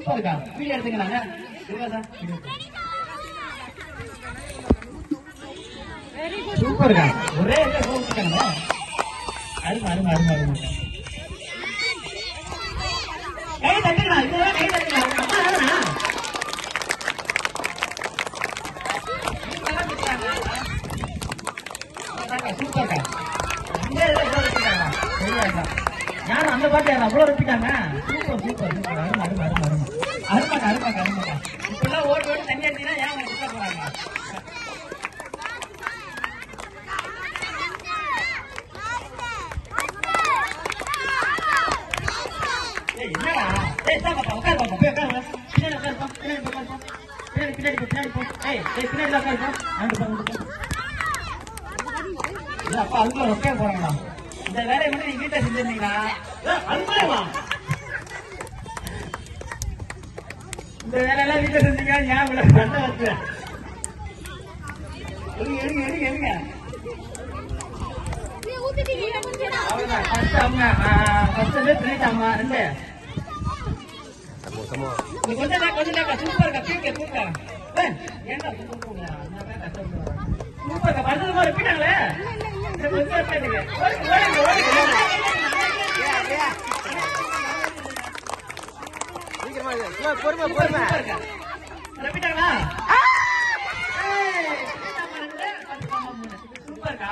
சூப்பர்க்கா வீடியோ எடுத்துக்கலாங்க சூப்பர்க்கா ஒரே போட்டுக்காங்க அருமை அருமை அருமை அருமை கை தட்டுக்கலாம் இதெல்லாம் கை தட்டுக்கலாம் அம்மா தானா சூப்பர்க்கா யாரும் அந்த பாட்டு யாரும் அவ்வளவு ரசிக்காங்க சூப்பர் சூப்பர் சூப்பர் அருமை அருமை அருமை அருமை அருமாக்கா அருமாக்கா அருமாக்கா இப்பெல்லாம் ஓட்டு ஓட்டு தண்ணி அடிச்சுன்னா ஏன் அவங்க சுத்த போறாங்க என்னடா பாப்பா உட்காரு பாப்பா போய் உட்காரு பின்னாடி உட்காருப்பா பின்னாடி உட்காருப்பா பின்னாடி பின்னாடி போ பின்னாடி போ பின்னாடி உட்காருப்பா அங்க பாருங்க அப்பா அதுக்குள்ள ரொக்கையா போறாங்களா இந்த வேலையை மட்டும் நீங்க வீட்டை செஞ்சிருந்தீங்களா அதுக்குள்ளவா இந்த வேலையெல்லாம் வீட்டை செஞ்சீங்க ஞாபகம் சண்டை வச்சு எடுங்க எடுங்க எடுங்க எடுங்க அவ்வளவுதான் ஃபர்ஸ்ட் அவங்க ஃபர்ஸ்ட் வந்து பிரிட்டாமா ரெண்டு கொஞ்சம் சூப்பர்க்கா தூக்க தூக்க ஏன்டா சூப்பர்க்கா படுத்தது ரிப்பீட்டாங்களே பொறுமை பொறுமை ரிப்பீட்டாங்களா சூப்பர்க்கா